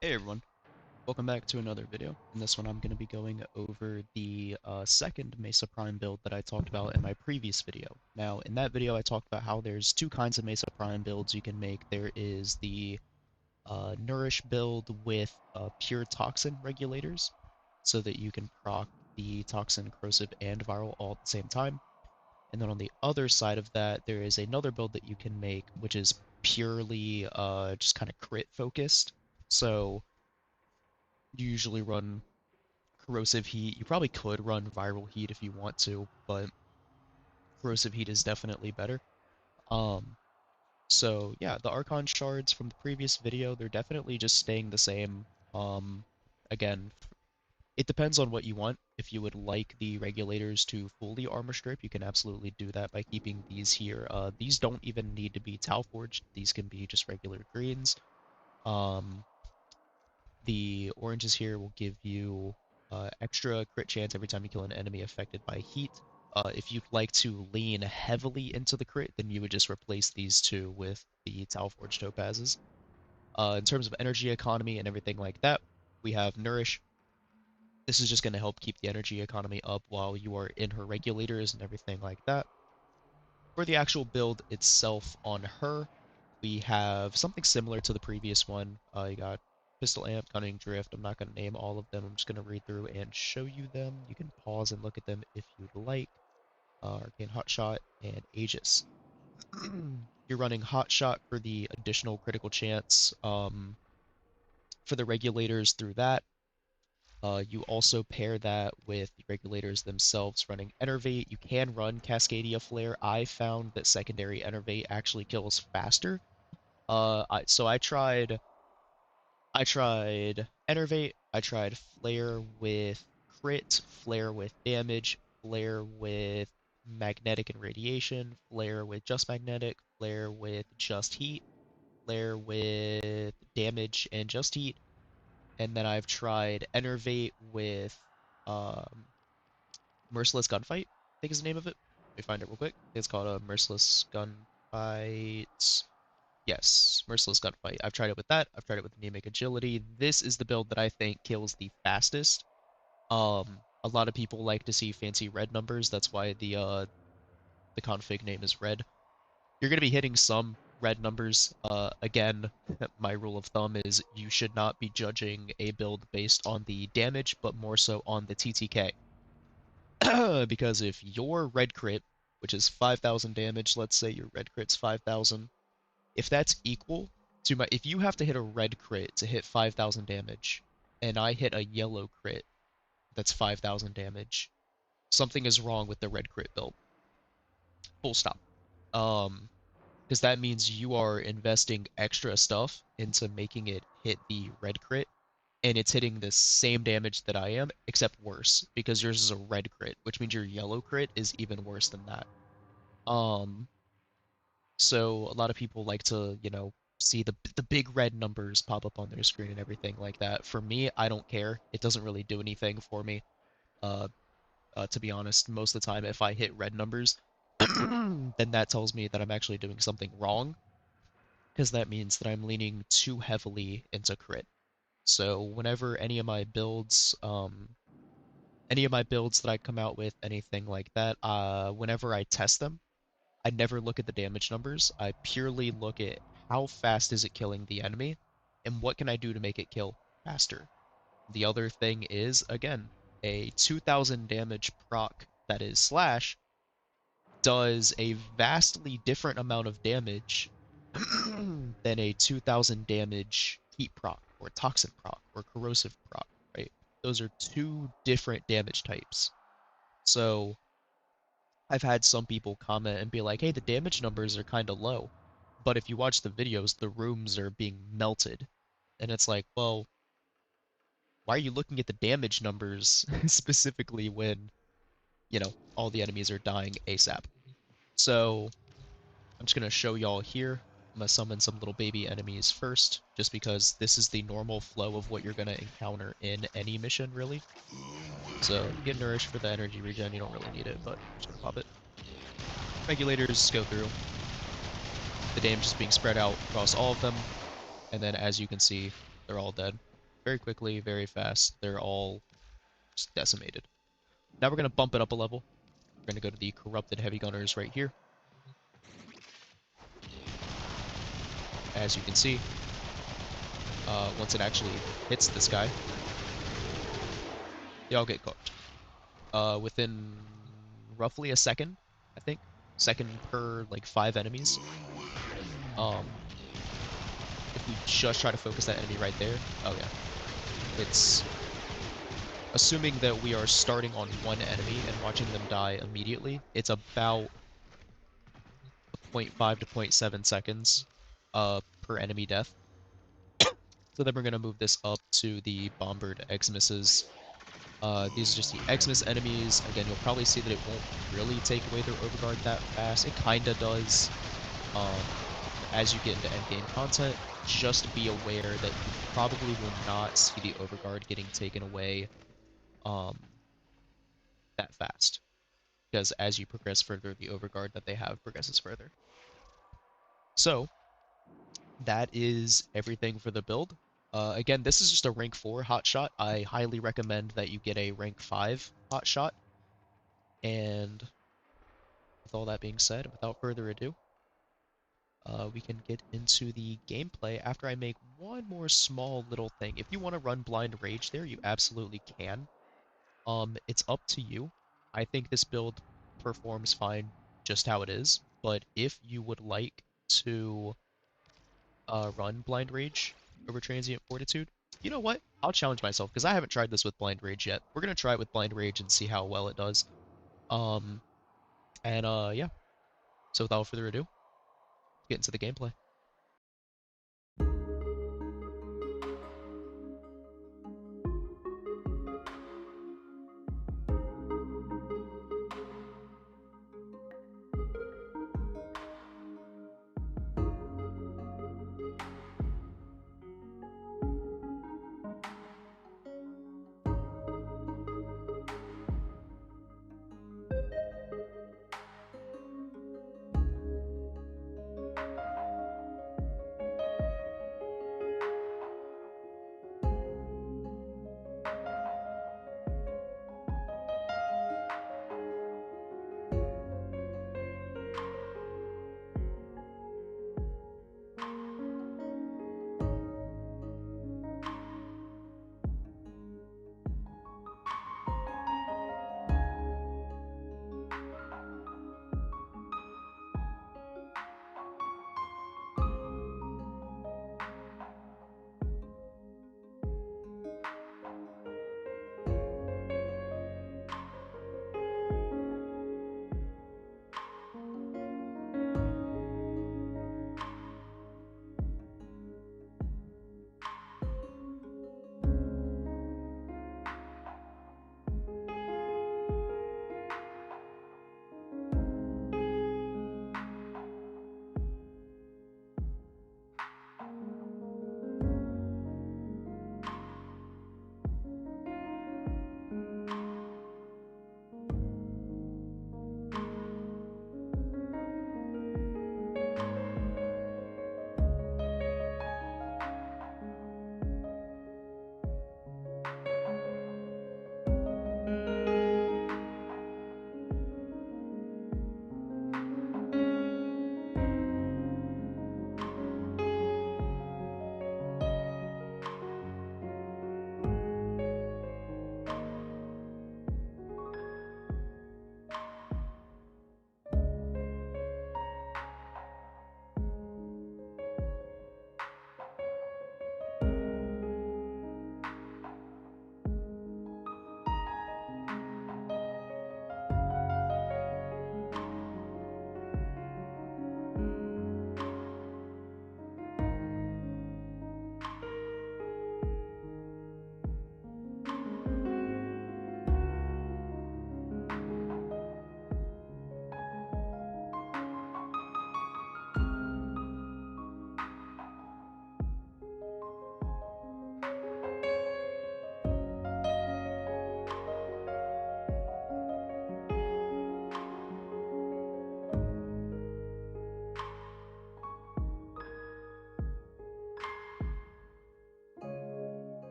Hey everyone, welcome back to another video. In this one I'm going to be going over the second Mesa Prime build that I talked about in my previous video. Now in that video I talked about how there's two kinds of Mesa Prime builds you can make. There is the Nourish build with pure toxin regulators, so that you can proc the toxin, corrosive, and viral all at the same time. And then on the other side of that there is another build that you can make which is purely just kind of crit focused. So you usually run corrosive heat. You probably could run viral heat if you want to, but corrosive heat is definitely better. Um, so yeah, the Archon shards from the previous video, they're definitely just staying the same. Um, again, it depends on what you want. If you would like the regulators to fully armor strip, you can absolutely do that by keeping these here. These don't even need to be Tau forged. These can be just regular greens. Um, The oranges here will give you extra crit chance every time you kill an enemy affected by heat. If you'd like to lean heavily into the crit, then you would just replace these two with the Tau Forged Topazes. In terms of energy economy and everything like that, we have Nourish. This is just going to help keep the energy economy up while you are in her regulators and everything like that. For the actual build itself on her, we have something similar to the previous one. You got Pistol Amp, Cunning Drift. I'm not going to name all of them. I'm just going to read through and show you them. You can pause and look at them if you'd like. Arcane Hotshot and Aegis. You're running Hotshot for the additional critical chance for the regulators through that. You also pair that with the regulators themselves running Enervate. You can run Cascadia Flare. I found that secondary Enervate actually kills faster. So I tried Enervate, I tried Flare with crit, Flare with damage, Flare with magnetic and radiation, Flare with just magnetic, Flare with just heat, Flare with damage and just heat, and then I've tried Enervate with um, Merciless Gunfight, I think is the name of it. Let me find it real quick. It's called a Merciless Gunfight. Yes, Merciless Gunfight. I've tried it with that. I've tried it with Anemic Agility. This is the build that I think kills the fastest. A lot of people like to see fancy red numbers. That's why the config name is red. You're gonna be hitting some red numbers. Again, my rule of thumb is you should not be judging a build based on the damage, but more so on the TTK. Because if your red crit, which is 5,000 damage, let's say your red crit's 5,000, if that's equal to my, if you have to hit a red crit to hit 5,000 damage, and I hit a yellow crit that's 5,000 damage, something is wrong with the red crit build. Full stop. Um, because that means you are investing extra stuff into making it hit the red crit, and it's hitting the same damage that I am, except worse, because yours is a red crit, which means your yellow crit is even worse than that. Um, So a lot of people like to, see the big red numbers pop up on their screen and everything like that. For me, I don't care. It doesn't really do anything for me. Uh, to be honest, most of the time, if I hit red numbers, then that tells me that I'm actually doing something wrong, because that means that I'm leaning too heavily into crit. So whenever any of my builds that I come out with, anything like that, whenever I test them, I never look at the damage numbers. I purely look at how fast is it killing the enemy and what can I do to make it kill faster. The other thing is, again, a 2000 damage proc that is slash does a vastly different amount of damage than a 2000 damage heat proc or toxin proc or corrosive proc, right? Those are two different damage types. So I've had some people comment and be like, hey, the damage numbers are kind of low. But if you watch the videos, the rooms are being melted. And it's like, well, why are you looking at the damage numbers specifically when, all the enemies are dying ASAP? So I'm just going to show y'all here. I'm going to summon some little baby enemies first, just because this is the normal flow of what you're going to encounter in any mission, really. So you get nourished for the energy regen. You don't really need it, but I'm just going to pop it. Regulators go through. The damage is being spread out across all of them. And then as you can see, They're all dead. Very quickly, very fast. They're all just decimated. Now we're going to bump it up a level. We're going to go to the corrupted heavy gunners right here. As you can see, once it actually hits this guy, they all get cooked. Within roughly a second, I think. Second per, like, 5 enemies. If we just try to focus that enemy right there, oh yeah. It's assuming that we are starting on one enemy and watching them die immediately, it's about 0.5 to 0.7 seconds per enemy death. So then we're going to move this up to the bombered 𝐿𝐴𝐺𝐝s. These are just the 𝐿𝐴𝐺𝐝 enemies. Again, you'll probably see that it won't really take away their overguard that fast. It kinda does. As you get into endgame content, just be aware that you probably will not see the overguard getting taken away that fast. Because as you progress further, the overguard that they have progresses further. So, that is everything for the build. Again, this is just a rank 4 hotshot. I highly recommend that you get a rank 5 hotshot. And with all that being said, without further ado, we can get into the gameplay after I make one more small little thing. If you want to run Blind Rage there, you absolutely can. It's up to you. I think this build performs fine just how it is, but if you would like to run Blind Rage over Transient Fortitude, you know what? I'll challenge myself because I haven't tried this with Blind Rage yet. We're gonna try it with Blind Rage and see how well it does. Um, yeah. So without further ado, get into the gameplay.